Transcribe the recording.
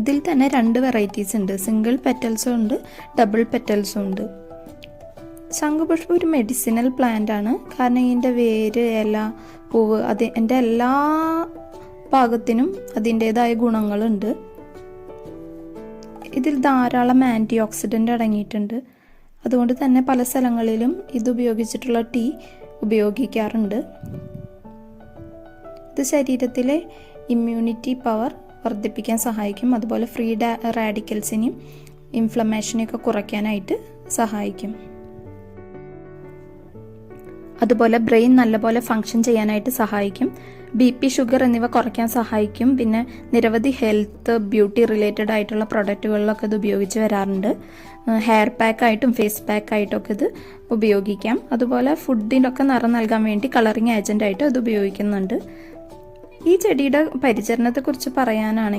ഇതിൽ തന്നെ 2 വെറൈറ്റീസ് ഉണ്ട്. സിംഗിൾ പെറ്റൽസും ഉണ്ട്, ഡബിൾ പെറ്റൽസും ഉണ്ട്. ശംഖുപുഷ്പം ഒരു മെഡിസിനൽ പ്ലാന്റ് ആണ്. കാരണം ഇതിൻ്റെ വേര്, ഇല, പൂവ് അതിൻ്റെ എല്ലാ ഭാഗത്തിനും അതിൻ്റേതായ ഗുണങ്ങളുണ്ട്. ഇതിൽ ധാരാളം ആൻറ്റി ഓക്സിഡൻ്റ് അടങ്ങിയിട്ടുണ്ട്. അതുകൊണ്ട് തന്നെ പല സ്ഥലങ്ങളിലും ഇത് ഉപയോഗിച്ചിട്ടുള്ള ടീ ഉപയോഗിക്കാറുണ്ട്. ഇത് ശരീരത്തിലെ ഇമ്മ്യൂണിറ്റി പവർ വർദ്ധിപ്പിക്കാൻ സഹായിക്കും. അതുപോലെ ഫ്രീ റാഡിക്കൽസിനെയും ഇൻഫ്ലമേഷനെയൊക്കെ കുറയ്ക്കാനായിട്ട് സഹായിക്കും. അതുപോലെ ബ്രെയിൻ നല്ലപോലെ ഫങ്ഷൻ ചെയ്യാനായിട്ട് സഹായിക്കും. BP, ഷുഗർ എന്നിവ കുറയ്ക്കാൻ സഹായിക്കും. പിന്നെ നിരവധി ഹെൽത്ത്, ബ്യൂട്ടി റിലേറ്റഡ് ആയിട്ടുള്ള പ്രൊഡക്റ്റുകളിലൊക്കെ ഇത് ഉപയോഗിച്ച് വരാറുണ്ട്. ഹെയർ പാക്കായിട്ടും ഫേസ് പാക്കായിട്ടും ഒക്കെ ഇത് ഉപയോഗിക്കാം. അതുപോലെ ഫുഡിനൊക്കെ നിറം നൽകാൻ വേണ്ടി കളറിങ് ഏജൻ്റായിട്ട് ഇത് ഉപയോഗിക്കുന്നുണ്ട്. ഈ ചെടിയുടെ പരിചരണത്തെക്കുറിച്ച് പറയാനാണെങ്കിൽ